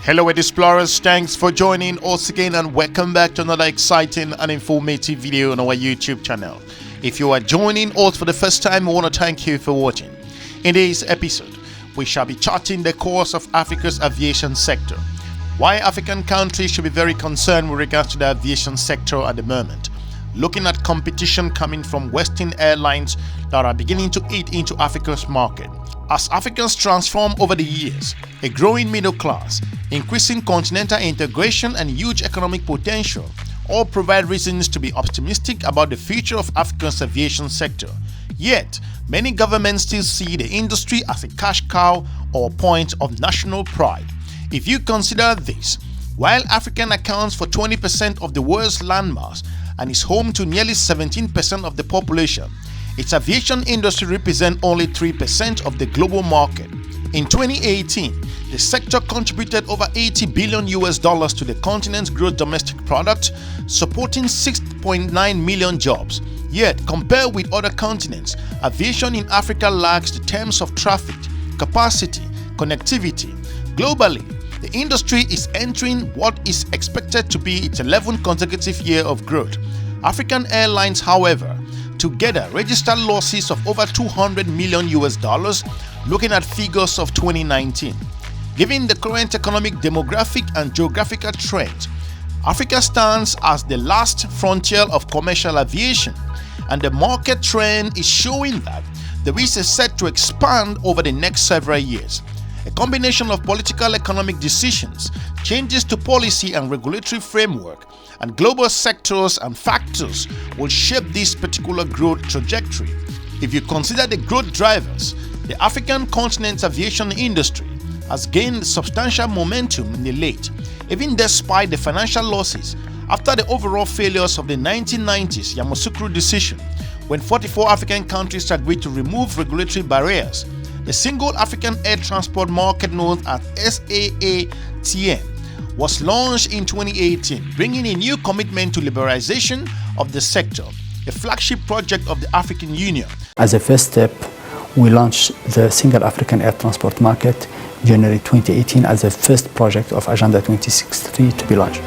Hello explorers, thanks for joining us again and welcome back to another exciting and informative video on our YouTube channel. If you are joining us for the first time, I want to thank you for watching. In this episode, we shall be charting the course of Africa's aviation sector. Why African countries should be very concerned with regards to the aviation sector at the moment. Looking at competition coming from Western airlines that are beginning to eat into Africa's market. As Africans transform over the years, a growing middle class, increasing continental integration and huge economic potential all provide reasons to be optimistic about the future of Africa's aviation sector. Yet, many governments still see the industry as a cash cow or point of national pride. If you consider this, while Africa accounts for 20% of the world's landmass and is home to nearly 17% of the population, its aviation industry represents only 3% of the global market. In 2018, the sector contributed over $80 billion to the continent's gross domestic product, supporting 6.9 million jobs. Yet, compared with other continents, aviation in Africa lags in terms of traffic, capacity, connectivity. Globally, the industry is entering what is expected to be its 11th consecutive year of growth. African airlines, however, together registered losses of over $200 million looking at figures of 2019. Given the current economic, demographic and geographical trends, Africa stands as the last frontier of commercial aviation, and the market trend is showing that there is a set to expand over the next several years. A combination of political economic decisions, changes to policy and regulatory framework, and global sectors and factors will shape this particular growth trajectory. If you consider the growth drivers, the African continent's aviation industry has gained substantial momentum in the late, even despite the financial losses after the overall failures of the 1990s Yamoussoukro decision, when 44 African countries agreed to remove regulatory barriers. The single African air transport market known as SAATM was launched in 2018, bringing a new commitment to liberalization of the sector, a flagship project of the African Union. As a first step, we launched the single African air transport market January 2018 as the first project of Agenda 2063 to be launched.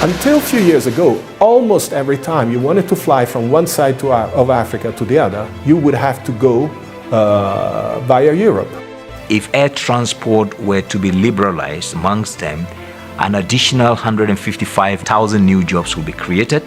Until a few years ago, almost every time you wanted to fly from one side of Africa to the other, you would have to go via Europe. If air transport were to be liberalized amongst them, an additional 155,000 new jobs will be created.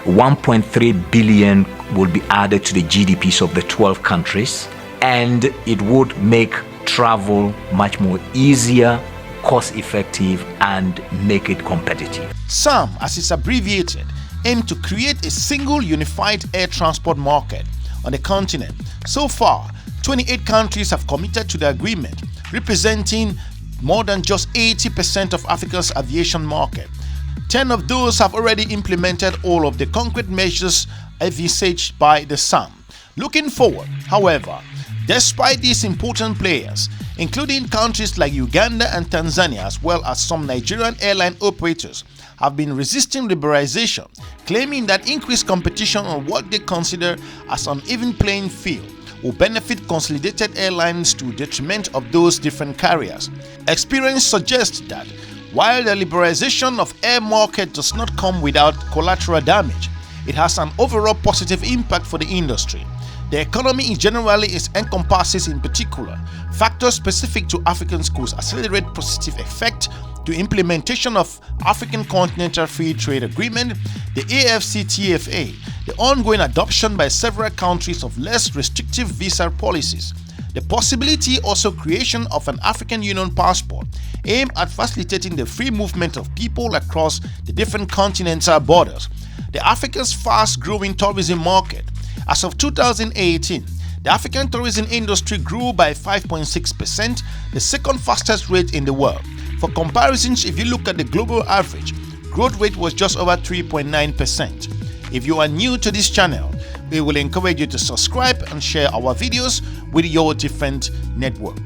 1.3 billion will be added to the GDPs of the 12 countries, and it would make travel much more easier, cost-effective, and make it competitive. SAM, as it's abbreviated, aim to create a single unified air transport market on the continent. So far, 28 countries have committed to the agreement, representing more than just 80% of Africa's aviation market. 10 of those have already implemented all of the concrete measures envisaged by the SAM. Looking forward, however, despite these important players, including countries like Uganda and Tanzania, as well as some Nigerian airline operators, have been resisting liberalization, claiming that increased competition on what they consider as an even playing field will benefit consolidated airlines to the detriment of those different carriers. Experience suggests that while the liberalization of air market does not come without collateral damage, it has an overall positive impact for the industry. The economy generally encompasses in particular factors specific to African schools accelerate positive effect to implementation of African Continental Free Trade Agreement, the AfCFTA, the ongoing adoption by several countries of less restrictive visa policies, the possibility also creation of an African Union passport aimed at facilitating the free movement of people across the different continental borders, the Africa's fast-growing tourism market. As of 2018, the African tourism industry grew by 5.6%, the second fastest rate in the world. For comparisons, if you look at the global average, growth rate was just over 3.9%. If you are new to this channel, we will encourage you to subscribe and share our videos with your different network.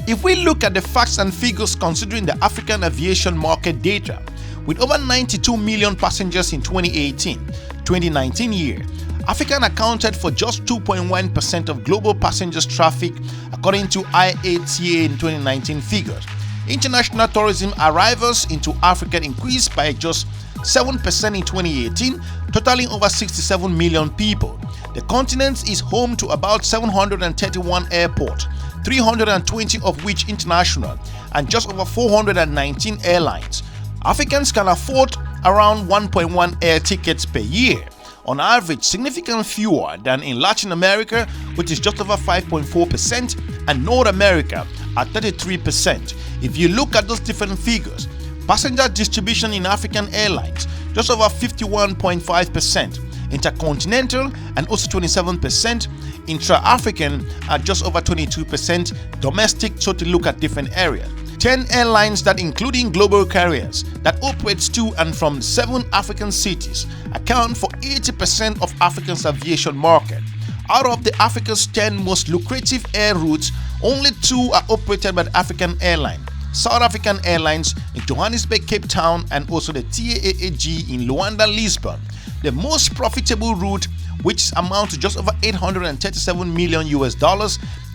If we look at the facts and figures considering the African aviation market data, with over 92 million passengers in 2018-2019 year, African accounted for just 2.1% of global passengers traffic according to IATA in 2019 figures. International tourism arrivals into Africa increased by just 7% in 2018, totaling over 67 million people. The continent is home to about 731 airports, 320 of which international, and just over 419 airlines. Africans can afford around 1.1 air tickets per year, on average significantly fewer than in Latin America, which is just over 5.4%, and North America at 33%. If you look at those different figures, passenger distribution in African airlines just over 51.5%, intercontinental and also 27%, intra-African at just over 22%, domestic, so to look at different areas. 10 airlines that including global carriers that operates to and from 7 African cities account for 80% of Africa's aviation market. Out of the Africa's 10 most lucrative air routes, only 2 are operated by the African airline. South African Airlines in Johannesburg, Cape Town, and also the TAAG in Luanda, Lisbon. The most profitable route, which amounts to just over $837 million,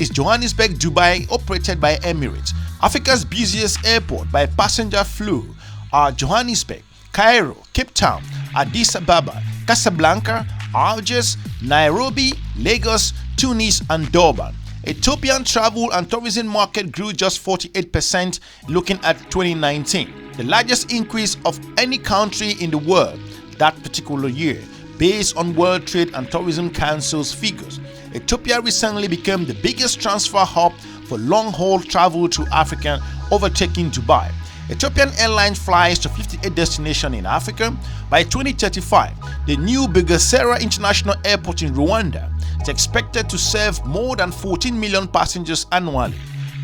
is Johannesburg, Dubai, operated by Emirates. Africa's busiest airport by passenger flow are Johannesburg, Cairo, Cape Town, Addis Ababa, Casablanca, Algiers, Nairobi, Lagos, Tunis, and Durban. Ethiopian travel and tourism market grew just 48% looking at 2019, the largest increase of any country in the world that particular year, based on World Trade and Tourism Council's figures. Ethiopia recently became the biggest transfer hub for long-haul travel to Africa, overtaking Dubai. Ethiopian Airlines flies to 58 destinations in Africa. By 2035, the new Bugesera International Airport in Rwanda is expected to serve more than 14 million passengers annually.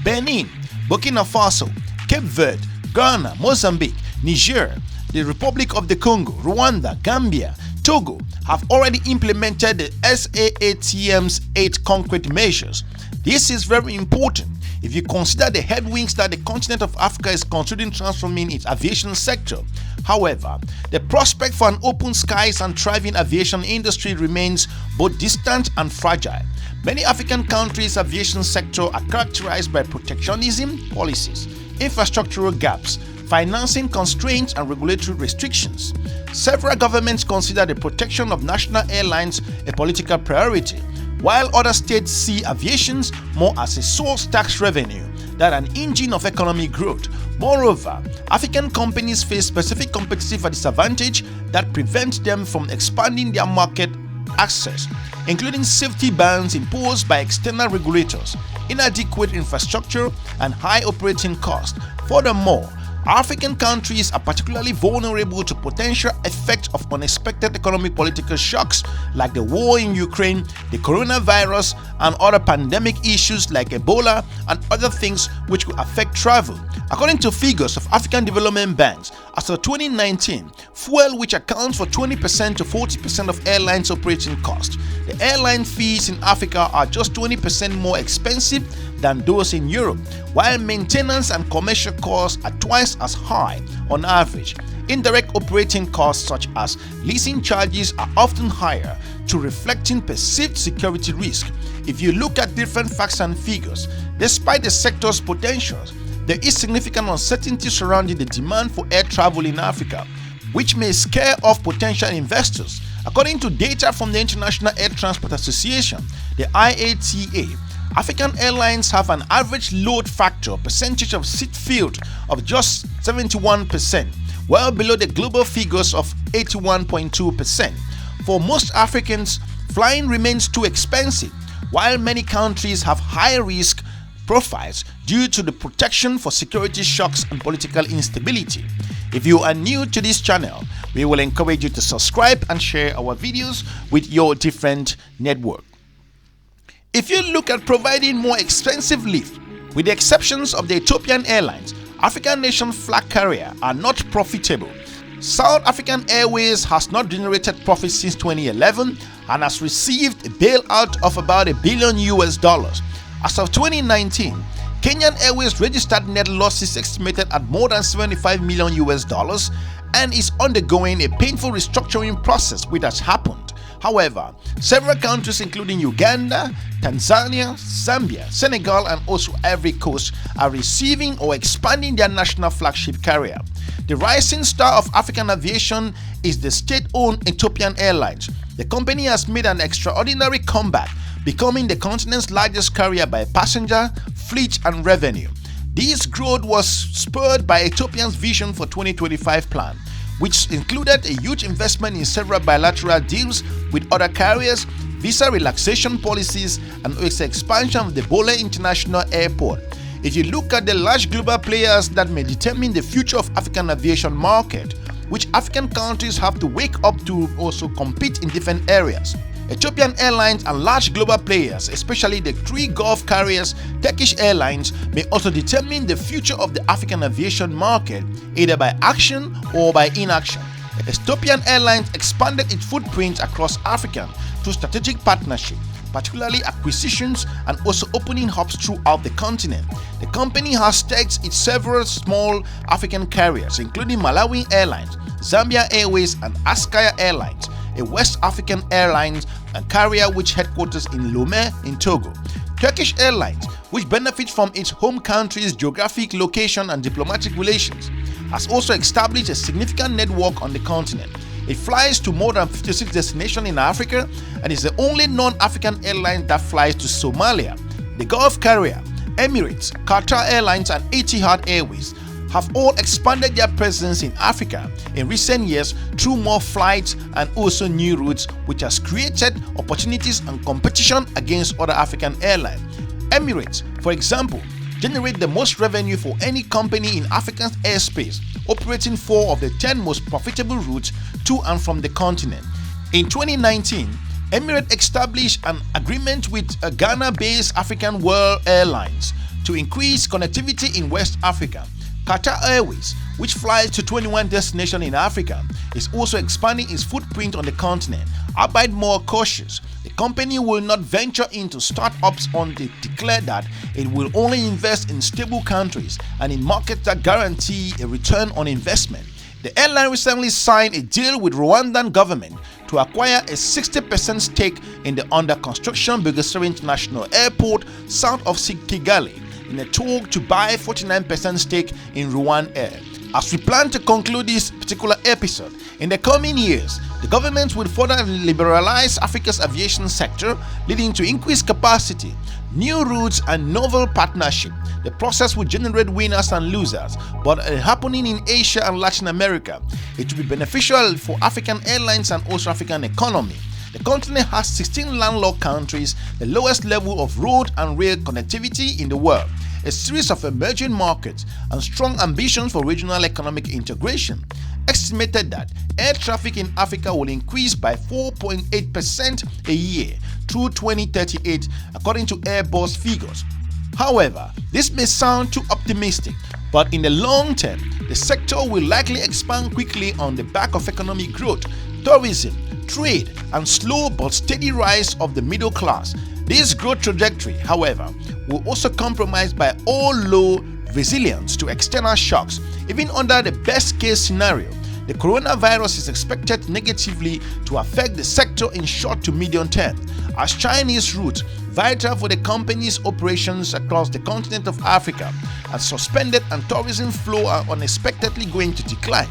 Benin, Burkina Faso, Cape Verde, Ghana, Mozambique, Niger, the Republic of the Congo, Rwanda, Gambia, Togo have already implemented the SAATM's 8 concrete measures. This is very important if you consider the headwinds that the continent of Africa is considering transforming its aviation sector. However, the prospect for an open skies and thriving aviation industry remains both distant and fragile. Many African countries' aviation sector are characterized by protectionism policies, infrastructural gaps, financing constraints, and regulatory restrictions. Several governments consider the protection of national airlines a political priority, while other states see aviation more as a source tax revenue than an engine of economic growth. Moreover, African companies face specific competitive disadvantage that prevent them from expanding their market access, including safety bans imposed by external regulators, inadequate infrastructure, and high operating costs. Furthermore, African countries are particularly vulnerable to potential effects of unexpected economic political shocks like the war in Ukraine, the coronavirus, and other pandemic issues like Ebola and other things which could affect travel. According to figures of African development banks, as of 2019, fuel, which accounts for 20% to 40% of airlines' operating costs, the airline fees in Africa are just 20% more expensive than those in Europe, while maintenance and commercial costs are twice as high on average. Indirect operating costs such as leasing charges are often higher to reflecting perceived security risk. If you look at different facts and figures, despite the sector's potentials, there is significant uncertainty surrounding the demand for air travel in Africa, which may scare off potential investors. According to data from the International Air Transport Association, the IATA, African airlines have an average load factor percentage of seat filled of just 71%, well below the global figures of 81.2%. For most Africans, flying remains too expensive, while many countries have high risk profiles due to the protection for security shocks and political instability. If you are new to this channel, we will encourage you to subscribe and share our videos with your different network. If you look at providing more expensive lift, with the exceptions of the Ethiopian Airlines, African nation flag carrier are not profitable. South African Airways has not generated profit since 2011 and has received a bailout of about $1 billion. As of 2019, Kenyan Airways registered net losses estimated at more than $75 million and is undergoing a painful restructuring process which has happened However, several countries including Uganda, Tanzania, Zambia, Senegal and also Ivory Coast are receiving or expanding their national flagship carrier. The rising star of African aviation is the state-owned Ethiopian Airlines. The company has made an extraordinary comeback, becoming the continent's largest carrier by passenger, fleet and revenue. This growth was spurred by Ethiopia's Vision for 2025 plan, which included a huge investment in several bilateral deals with other carriers, visa relaxation policies, and its expansion of the Bole International Airport. If you look at the large global players that may determine the future of African aviation market, which African countries have to wake up to also compete in different areas. Ethiopian Airlines and large global players, especially the three Gulf carriers Turkish Airlines, may also determine the future of the African aviation market, either by action or by inaction. Ethiopian Airlines expanded its footprint across Africa through strategic partnership, particularly acquisitions and also opening hubs throughout the continent. The company has stakes in several small African carriers, including Malawi Airlines, Zambia Airways and Askaya Airlines, a West African airline and carrier which headquarters in Lomé in Togo. Turkish Airlines, which benefits from its home country's geographic location and diplomatic relations, has also established a significant network on the continent. It flies to more than 56 destinations in Africa and is the only non-African airline that flies to Somalia. The Gulf carrier, Emirates, Qatar Airlines and Etihad Airways have all expanded their presence in Africa in recent years through more flights and also new routes, which has created opportunities and competition against other African airlines. Emirates, for example, generate the most revenue for any company in African airspace, operating 4 of the 10 most profitable routes to and from the continent. In 2019, Emirates established an agreement with Ghana-based African World Airlines to increase connectivity in West Africa. Qatar Airways, which flies to 21 destinations in Africa, is also expanding its footprint on the continent. Albeit more cautious, the company will not venture into startups until it declared that it will only invest in stable countries and in markets that guarantee a return on investment. The airline recently signed a deal with Rwandan government to acquire a 60% stake in the under-construction Bugesera International Airport south of Kigali, in a talk to buy 49% stake in Rwan Air. As we plan to conclude this particular episode, in the coming years, the government will further liberalize Africa's aviation sector, leading to increased capacity, new routes and novel partnership. The process will generate winners and losers, but happening in Asia and Latin America, it will be beneficial for African airlines and also African economy. The continent has 16 landlocked countries, the lowest level of road and rail connectivity in the world, a series of emerging markets, and strong ambitions for regional economic integration. Estimated that air traffic in Africa will increase by 4.8% a year through 2038, according to Airbus figures. However, this may sound too optimistic, but in the long term, the sector will likely expand quickly on the back of economic growth, tourism, trade, and slow but steady rise of the middle class. This growth trajectory, however, will also compromise by all low resilience to external shocks. Even under the best case scenario, the coronavirus is expected negatively to affect the sector in short to medium term, as Chinese routes, vital for the company's operations across the continent of Africa, are suspended and tourism flow are unexpectedly going to decline.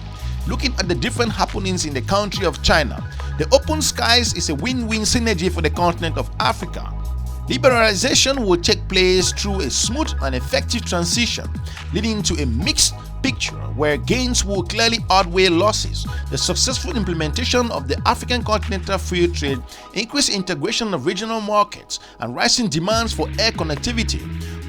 Looking at the different happenings in the country of China, the open skies is a win-win synergy for the continent of Africa. Liberalization will take place through a smooth and effective transition, leading to a mixed picture where gains will clearly outweigh losses. The successful implementation of the African Continental Free Trade, increased integration of regional markets, and rising demands for air connectivity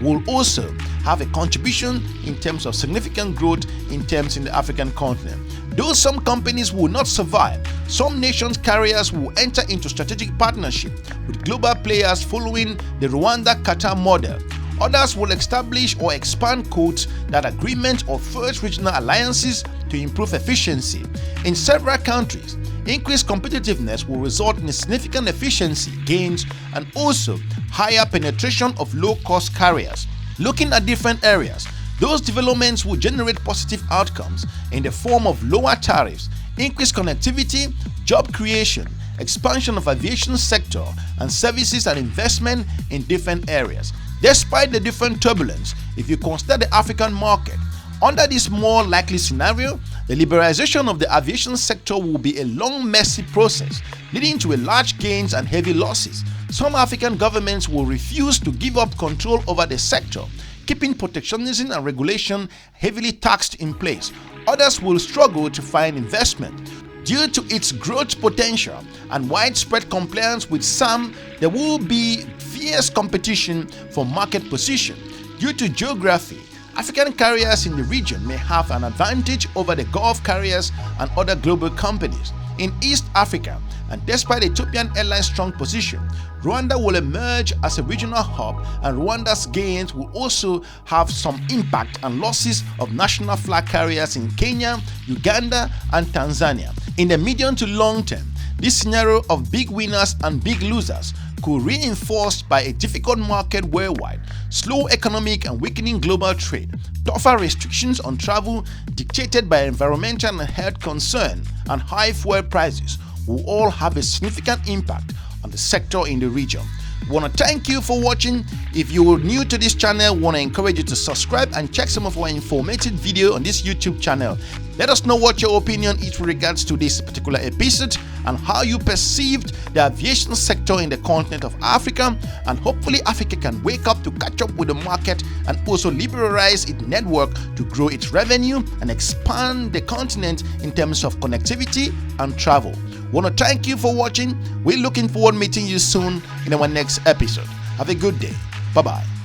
will also have a contribution in terms of significant growth in the African continent. Though some companies will not survive, some nations' carriers will enter into strategic partnership with global players following the Rwanda-Qatar model. Others will establish or expand codes, that agreement or first regional alliances to improve efficiency. In several countries, increased competitiveness will result in significant efficiency gains and also higher penetration of low-cost carriers. Looking at different areas, those developments will generate positive outcomes in the form of lower tariffs, increased connectivity, job creation, expansion of aviation sector and services and investment in different areas. Despite the different turbulence, if you consider the African market, under this more likely scenario, the liberalization of the aviation sector will be a long, messy process, leading to large gains and heavy losses. Some African governments will refuse to give up control over the sector, keeping protectionism and regulation heavily taxed in place. Others will struggle to find investment. Due to its growth potential and widespread compliance with some, there will be fierce competition for market position. Due to geography, African carriers in the region may have an advantage over the Gulf carriers and other global companies. In East Africa, and despite Ethiopian Airlines' strong position, Rwanda will emerge as a regional hub, and Rwanda's gains will also have some impact and losses of national flag carriers in Kenya, Uganda, and Tanzania. In the medium to long term, this scenario of big winners and big losers could be reinforced by a difficult market worldwide, slow economic and weakening global trade, tougher restrictions on travel dictated by environmental and health concern, and high fuel prices will all have a significant impact on the sector in the region. We want to thank you for watching. If you are new to this channel, we want to encourage you to subscribe and check some of our informative video on this YouTube channel. Let us know what your opinion is with regards to this particular episode and how you perceived the aviation sector in the continent of Africa, and hopefully Africa can wake up to catch up with the market and also liberalize its network to grow its revenue and expand the continent in terms of connectivity and travel. We want to thank you for watching. We're looking forward to meeting you soon in our next episode. Have a good day. Bye-bye.